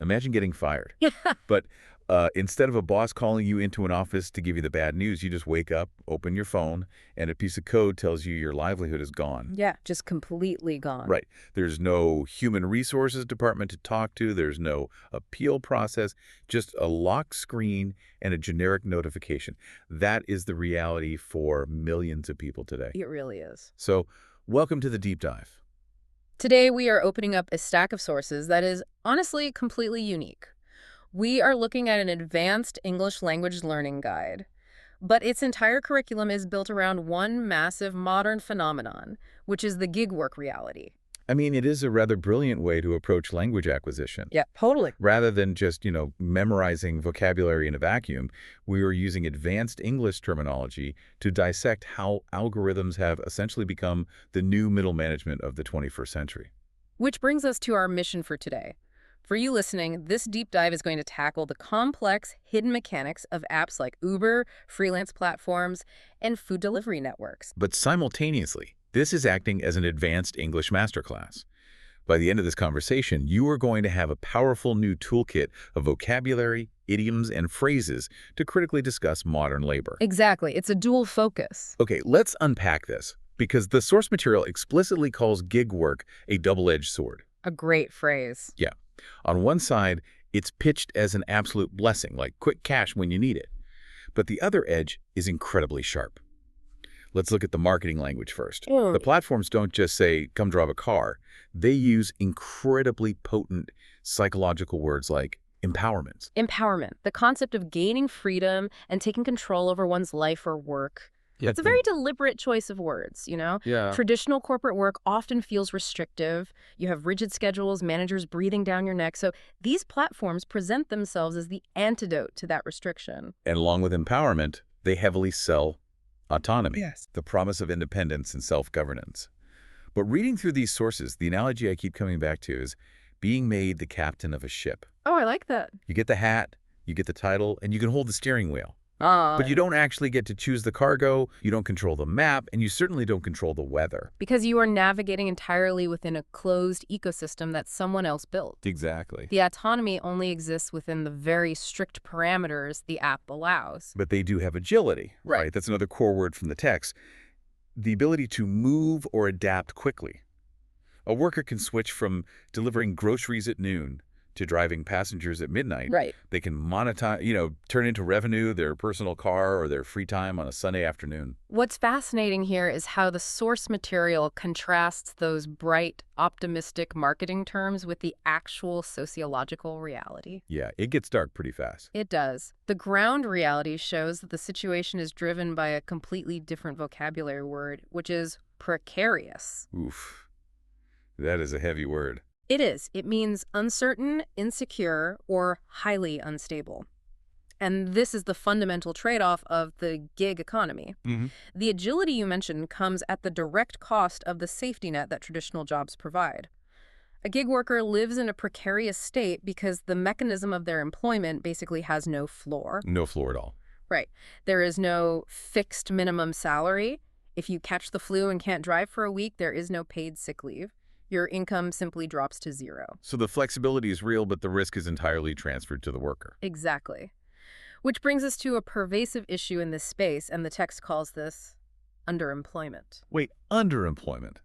Imagine getting fired. But instead of a boss calling you into an office to give you the bad news, you just wake up, open your phone, and a piece of code tells you your livelihood is gone. Yeah, just completely gone. Right. There's no human resources department to talk to. There's no appeal process, just a lock screen and a generic notification. That is the reality for millions of people today. It really is. So welcome to the deep dive. Today, we are opening up a stack of sources that is honestly completely unique. We are looking at an advanced English language learning guide, but its entire curriculum is built around one massive modern phenomenon, which is the gig work reality. I mean, it is a rather brilliant way to approach language acquisition. Yeah, totally. Rather than just, memorizing vocabulary in a vacuum, we are using advanced English terminology to dissect how algorithms have essentially become the new middle management of the 21st century. Which brings us to our mission for today. For you listening, this deep dive is going to tackle the complex, hidden mechanics of apps like Uber, freelance platforms, and food delivery networks. But simultaneously, this is acting as an advanced English masterclass. By the end of this conversation, you are going to have a powerful new toolkit of vocabulary, idioms, and phrases to critically discuss modern labor. Exactly. It's a dual focus. Okay, let's unpack this, because the source material explicitly calls gig work a double-edged sword. A great phrase. Yeah. On one side, it's pitched as an absolute blessing, like quick cash when you need it. But the other edge is incredibly sharp. Let's look at the marketing language first. The platforms don't just say, come drive a car. They use incredibly potent psychological words like empowerment. Empowerment, the concept of gaining freedom and taking control over one's life or work. Yeah, It's a very deliberate choice of words, Yeah. Traditional corporate work often feels restrictive. You have rigid schedules, managers breathing down your neck. So these platforms present themselves as the antidote to that restriction. And along with empowerment, they heavily sell autonomy. Yes. The promise of independence and self-governance. But reading through these sources, the analogy I keep coming back to is being made the captain of a ship. Oh, I like that. You get the hat, you get the title, and you can hold the steering wheel. Ah, But you don't actually get to choose the cargo, you don't control the map, and you certainly don't control the weather. because you are navigating entirely within a closed ecosystem that someone else built. Exactly. The autonomy only exists within the very strict parameters the app allows. But they do have agility, right? That's another core word from the text. The ability to move or adapt quickly. A worker can switch from delivering groceries at noon to driving passengers at midnight. Right. They can monetize, turn into revenue their personal car or their free time on a Sunday afternoon. What's fascinating here is how the source material contrasts those bright, optimistic marketing terms with the actual sociological reality. Yeah, it gets dark pretty fast. It does. The ground reality shows that the situation is driven by a completely different vocabulary word, which is precarious. Oof. That is a heavy word. It is. It means uncertain, insecure, or highly unstable. And this is the fundamental trade-off of the gig economy. The agility you mentioned comes at the direct cost of the safety net that traditional jobs provide. A gig worker lives in a precarious state because the mechanism of their employment basically has no floor. No floor at all. Right. There is no fixed minimum salary. If you catch the flu and can't drive for a week, there is no paid sick leave. Your income simply drops to zero. So the flexibility is real, but the risk is entirely transferred to the worker. Exactly. Which brings us to a pervasive issue in this space, and the text calls this underemployment. Wait, underemployment?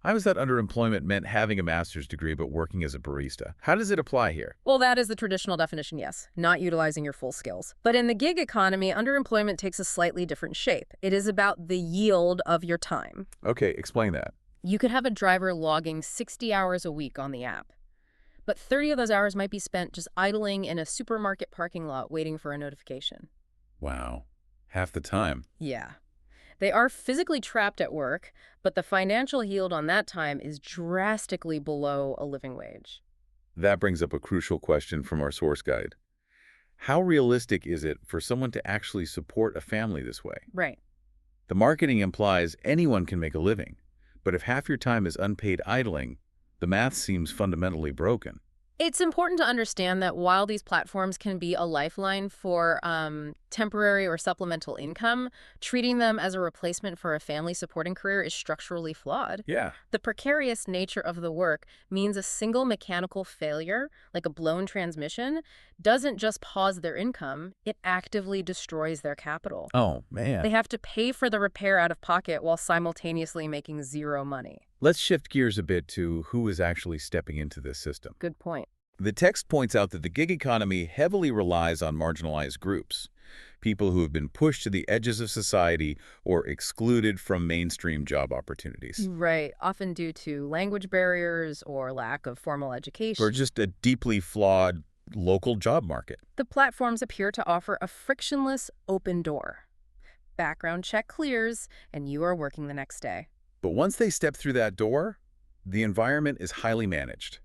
I always thought underemployment meant having a master's degree but working as a barista. How does it apply here? Well, that is the traditional definition, yes, not utilizing your full skills. But in the gig economy, underemployment takes a slightly different shape. It is about the yield of your time. Okay, explain that. You could have a driver logging 60 hours a week on the app, but 30 of those hours might be spent just idling in a supermarket parking lot waiting for a notification. Wow. Half the time. Yeah. They are physically trapped at work, but the financial yield on that time is drastically below a living wage. That brings up a crucial question from our source guide. How realistic is it for someone to actually support a family this way? Right. The marketing implies anyone can make a living, but if half your time is unpaid idling, the math seems fundamentally broken. It's important to understand that while these platforms can be a lifeline for temporary or supplemental income, treating them as a replacement for a family-supporting career is structurally flawed. Yeah. The precarious nature of the work means a single mechanical failure, like a blown transmission, doesn't just pause their income, it actively destroys their capital. Oh, man. They have to pay for the repair out of pocket while simultaneously making zero money. Let's shift gears a bit to who is actually stepping into this system. Good point. The text points out that the gig economy heavily relies on marginalized groups, people who have been pushed to the edges of society or excluded from mainstream job opportunities. Right, often due to language barriers or lack of formal education. Or just a deeply flawed local job market. The platforms appear to offer a frictionless open door. Background check clears, and you are working the next day. But once they step through that door, the environment is highly managed.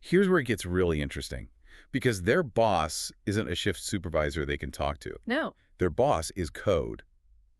Here's where it gets really interesting, because their boss isn't a shift supervisor they can talk to. No. Their boss is code,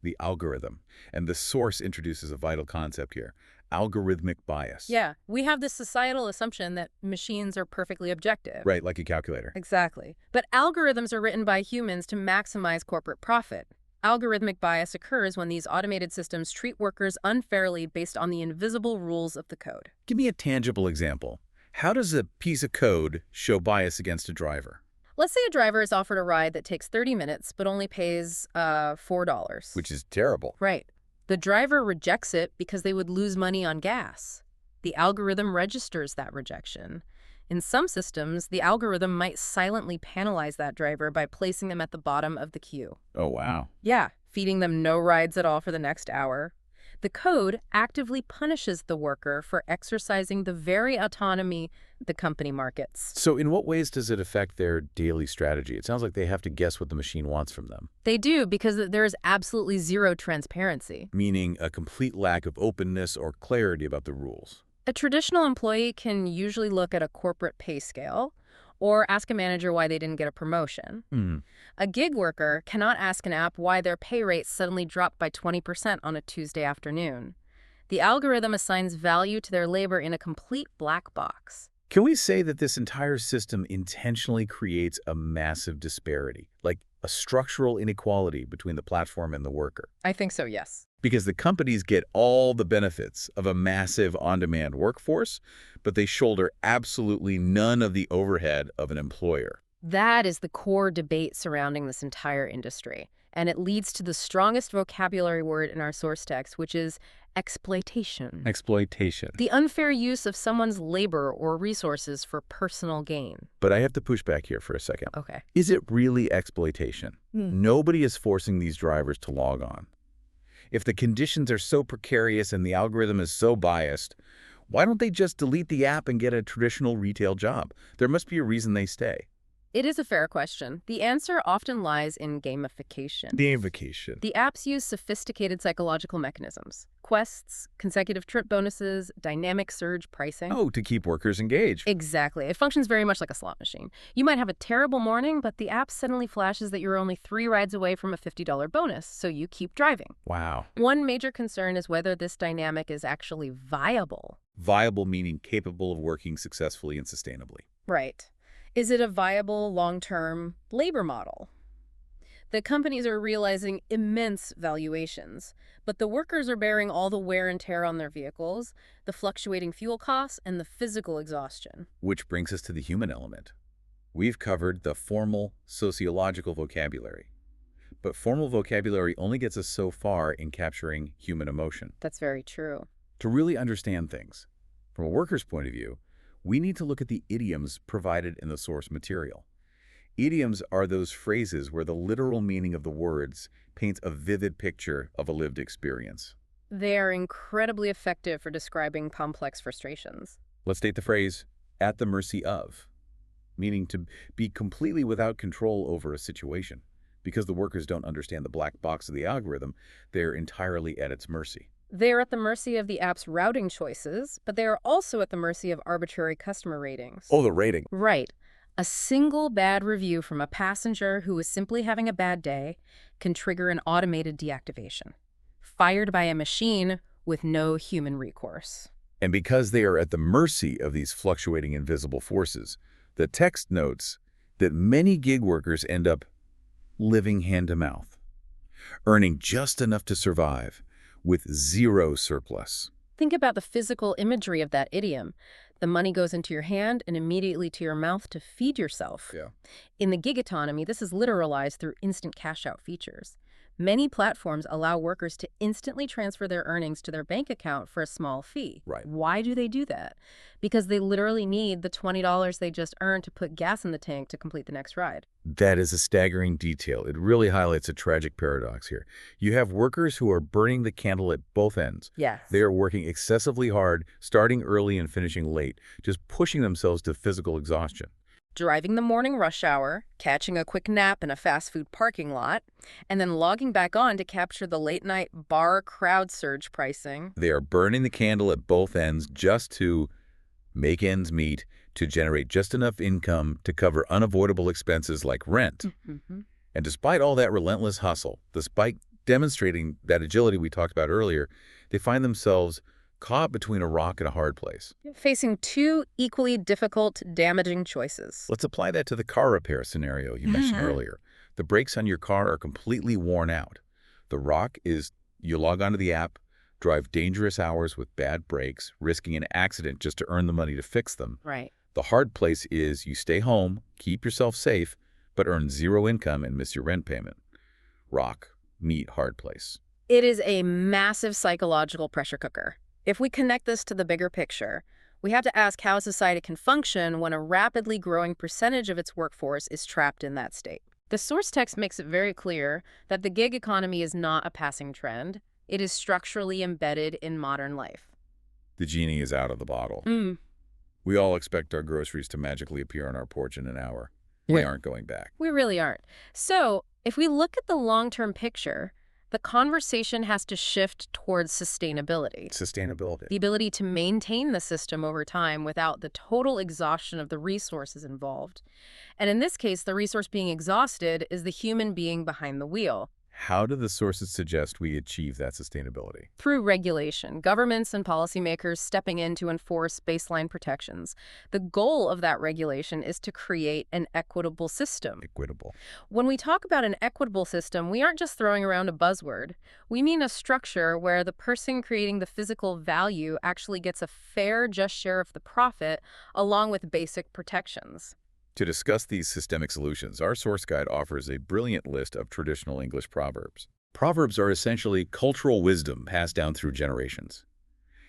the algorithm, and the source introduces a vital concept here, algorithmic bias. Yeah, we have this societal assumption that machines are perfectly objective. Right, like a calculator. Exactly. But algorithms are written by humans to maximize corporate profit. Algorithmic bias occurs when these automated systems treat workers unfairly based on the invisible rules of the code. Give me a tangible example. How does a piece of code show bias against a driver? Let's say a driver is offered a ride that takes 30 minutes but only pays $4. Which is terrible. Right. The driver rejects it because they would lose money on gas. The algorithm registers that rejection. In some systems, the algorithm might silently penalize that driver by placing them at the bottom of the queue. Oh, wow. Yeah, feeding them no rides at all for the next hour. The code actively punishes the worker for exercising the very autonomy the company markets. So in what ways does it affect their daily strategy? It sounds like they have to guess what the machine wants from them. They do, because there is absolutely zero transparency. Meaning a complete lack of openness or clarity about the rules. A traditional employee can usually look at a corporate pay scale or ask a manager why they didn't get a promotion. A gig worker cannot ask an app why their pay rate suddenly dropped by 20% on a Tuesday afternoon. The algorithm assigns value to their labor in a complete black box. Can we say that this entire system intentionally creates a massive disparity, like a structural inequality between the platform and the worker? I think so, yes. Because the companies get all the benefits of a massive on-demand workforce, but they shoulder absolutely none of the overhead of an employer. That is the core debate surrounding this entire industry, and it leads to the strongest vocabulary word in our source text, which is exploitation. Exploitation. The unfair use of someone's labor or resources for personal gain. But I have to push back here for a second. Okay. Is it really exploitation? Nobody is forcing these drivers to log on. If the conditions are so precarious and the algorithm is so biased, why don't they just delete the app and get a traditional retail job? There must be a reason they stay. It is a fair question. The answer often lies in gamification. Gamification. The apps use sophisticated psychological mechanisms. Quests, consecutive trip bonuses, dynamic surge pricing. Oh, to keep workers engaged. Exactly. It functions very much like a slot machine. You might have a terrible morning, but the app suddenly flashes that you're only 3 rides away from a $50 bonus, so you keep driving. Wow. One major concern is whether this dynamic is actually viable. Viable meaning capable of working successfully and sustainably. Right. Is it a viable long-term labor model? The companies are realizing immense valuations, but the workers are bearing all the wear and tear on their vehicles, the fluctuating fuel costs, and the physical exhaustion. Which brings us to the human element. We've covered the formal sociological vocabulary, but formal vocabulary only gets us so far in capturing human emotion. That's very true. To really understand things, from a worker's point of view, we need to look at the idioms provided in the source material. Idioms are those phrases where the literal meaning of the words paints a vivid picture of a lived experience. They are incredibly effective for describing complex frustrations. Let's state the phrase, at the mercy of, meaning to be completely without control over a situation. Because the workers don't understand the black box of the algorithm, they're entirely at its mercy. They're at the mercy of the app's routing choices, but they are also at the mercy of arbitrary customer ratings. Oh, the rating. Right. A single bad review from a passenger who is simply having a bad day can trigger an automated deactivation, fired by a machine with no human recourse. And because they are at the mercy of these fluctuating invisible forces, The text notes that many gig workers end up living hand-to-mouth, earning just enough to survive with zero surplus. Think about the physical imagery of that idiom. The money goes into your hand and immediately to your mouth to feed yourself. Yeah. In the gig economy, this is literalized through instant cash-out features. Many platforms allow workers to instantly transfer their earnings to their bank account for a small fee. Right. Why do they do that? Because they literally need the $20 they just earned to put gas in the tank to complete the next ride. That is a staggering detail. It really highlights a tragic paradox here. You have workers who are burning the candle at both ends. Yes. They are working excessively hard, starting early and finishing late, just pushing themselves to physical exhaustion. Driving the morning rush hour, catching a quick nap in a fast food parking lot, and then logging back on to capture the late-night bar crowd surge pricing. They are burning the candle at both ends just to make ends meet, to generate just enough income to cover unavoidable expenses like rent. And despite all that relentless hustle, despite demonstrating that agility we talked about earlier, they find themselves caught between a rock and a hard place. Facing two equally difficult, damaging choices. Let's apply that to the car repair scenario you mentioned earlier. The brakes on your car are completely worn out. The rock is you log onto the app, drive dangerous hours with bad brakes, risking an accident just to earn the money to fix them. Right. The hard place is you stay home, keep yourself safe, but earn zero income and miss your rent payment. Rock, meet, hard place. It is a massive psychological pressure cooker. If we connect this to the bigger picture, we have to ask how society can function when a rapidly growing percentage of its workforce is trapped in that state. The source text makes it very clear that the gig economy is not a passing trend. It is structurally embedded in modern life. The genie is out of the bottle. We all expect our groceries to magically appear on our porch in an hour. They aren't going back. We really aren't. So, if we look at the long-term picture, the conversation has to shift towards sustainability. Sustainability. The ability to maintain the system over time without the total exhaustion of the resources involved. And in this case, the resource being exhausted is the human being behind the wheel. How do the sources suggest we achieve that sustainability? Through regulation, governments and policymakers stepping in to enforce baseline protections. The goal of that regulation is to create an equitable system. Equitable. When we talk about an equitable system, we aren't just throwing around a buzzword. We mean a structure where the person creating the physical value actually gets a fair, just share of the profit, along with basic protections. To discuss these systemic solutions, our source guide offers a brilliant list of traditional English proverbs. Proverbs are essentially cultural wisdom passed down through generations.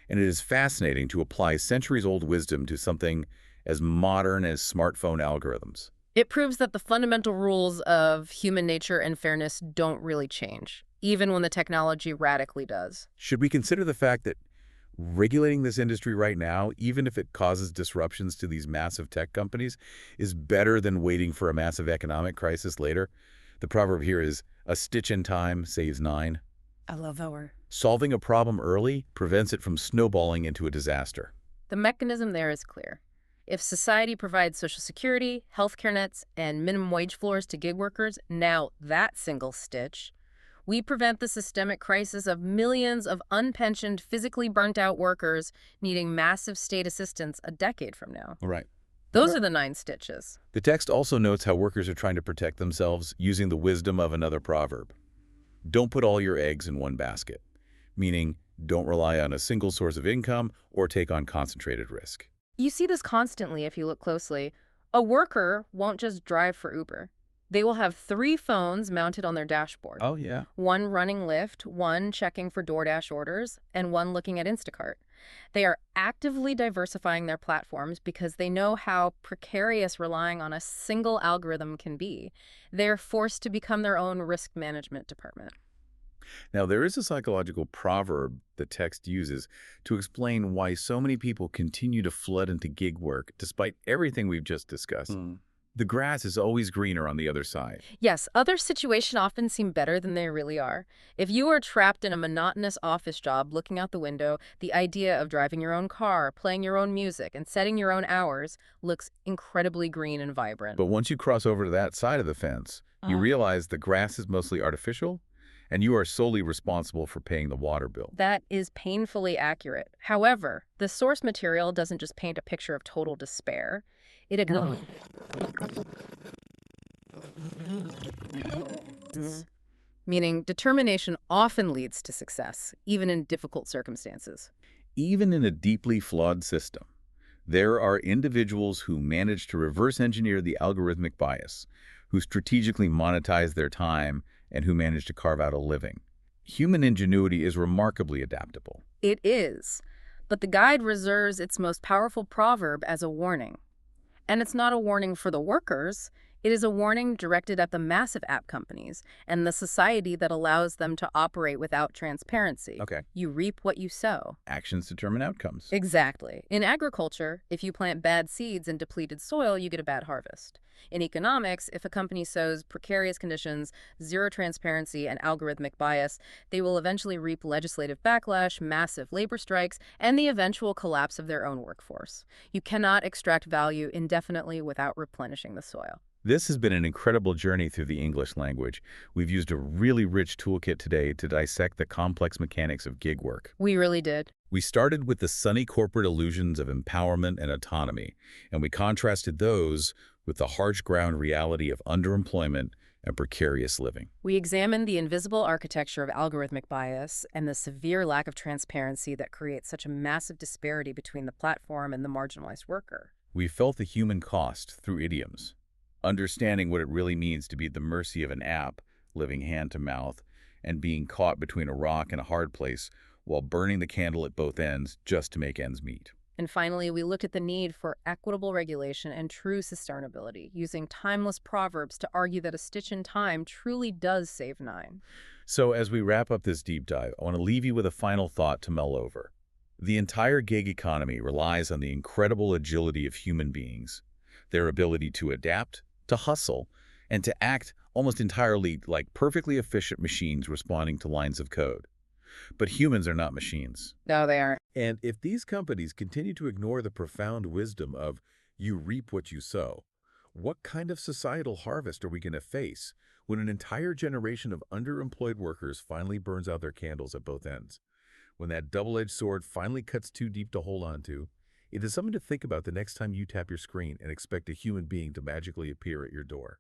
And it is fascinating to apply centuries-old wisdom to something as modern as smartphone algorithms. It proves that the fundamental rules of human nature and fairness don't really change, even when the technology radically does. Should we consider the fact that regulating this industry right now, even if it causes disruptions to these massive tech companies, is better than waiting for a massive economic crisis later? The proverb here is, a stitch in time saves 9. I love that word. Solving a problem early prevents it from snowballing into a disaster. The mechanism there is clear. If society provides Social Security, healthcare nets, and minimum wage floors to gig workers, now that single stitch, we prevent the systemic crisis of millions of unpensioned, physically burnt-out workers needing massive state assistance a decade from now. Right. Those are the 9 stitches. The text also notes how workers are trying to protect themselves using the wisdom of another proverb. Don't put all your eggs in one basket, meaning don't rely on a single source of income or take on concentrated risk. You see this constantly if you look closely. A worker won't just drive for Uber. They will have 3 phones mounted on their dashboard. Oh, yeah. One running Lyft, one checking for DoorDash orders, and one looking at Instacart. They are actively diversifying their platforms because they know how precarious relying on a single algorithm can be. They're forced to become their own risk management department. Now, there is a psychological proverb the text uses to explain why so many people continue to flood into gig work despite everything we've just discussed. The grass is always greener on the other side. Yes, other situations often seem better than they really are. If you are trapped in a monotonous office job looking out the window, the idea of driving your own car, playing your own music, and setting your own hours looks incredibly green and vibrant. But once you cross over to that side of the fence, you realize the grass is mostly artificial, and you are solely responsible for paying the water bill. That is painfully accurate. However, the source material doesn't just paint a picture of total despair. It acknowledges, meaning determination often leads to success, even in difficult circumstances. Even in a deeply flawed system, there are individuals who manage to reverse engineer the algorithmic bias, who strategically monetize their time, and who manage to carve out a living. Human ingenuity is remarkably adaptable. It is, but the guide reserves its most powerful proverb as a warning. And it's not a warning for the workers. It is a warning directed at the massive app companies and the society that allows them to operate without transparency. Okay. You reap what you sow. Actions determine outcomes. Exactly. In agriculture, if you plant bad seeds in depleted soil, you get a bad harvest. In economics, if a company sows precarious conditions, zero transparency, and algorithmic bias, they will eventually reap legislative backlash, massive labor strikes, and the eventual collapse of their own workforce. You cannot extract value indefinitely without replenishing the soil. This has been an incredible journey through the English language. We've used a really rich toolkit today to dissect the complex mechanics of gig work. We really did. We started with the sunny corporate illusions of empowerment and autonomy, and we contrasted those with the harsh ground reality of underemployment and precarious living. We examined the invisible architecture of algorithmic bias and the severe lack of transparency that creates such a massive disparity between the platform and the marginalized worker. We felt the human cost through idioms, understanding what it really means to be at the mercy of an app, living hand to mouth, and being caught between a rock and a hard place while burning the candle at both ends just to make ends meet. And finally, we looked at the need for equitable regulation and true sustainability, using timeless proverbs to argue that a stitch in time truly does save 9. So as we wrap up this deep dive, I want to leave you with a final thought to mull over. The entire gig economy relies on the incredible agility of human beings, their ability to adapt, to hustle, and to act almost entirely like perfectly efficient machines responding to lines of code. But humans are not machines. No, they aren't. And if these companies continue to ignore the profound wisdom of you reap what you sow, what kind of societal harvest are we going to face when an entire generation of underemployed workers finally burns out their candles at both ends? When that double-edged sword finally cuts too deep to hold on to, it is something to think about the next time you tap your screen and expect a human being to magically appear at your door.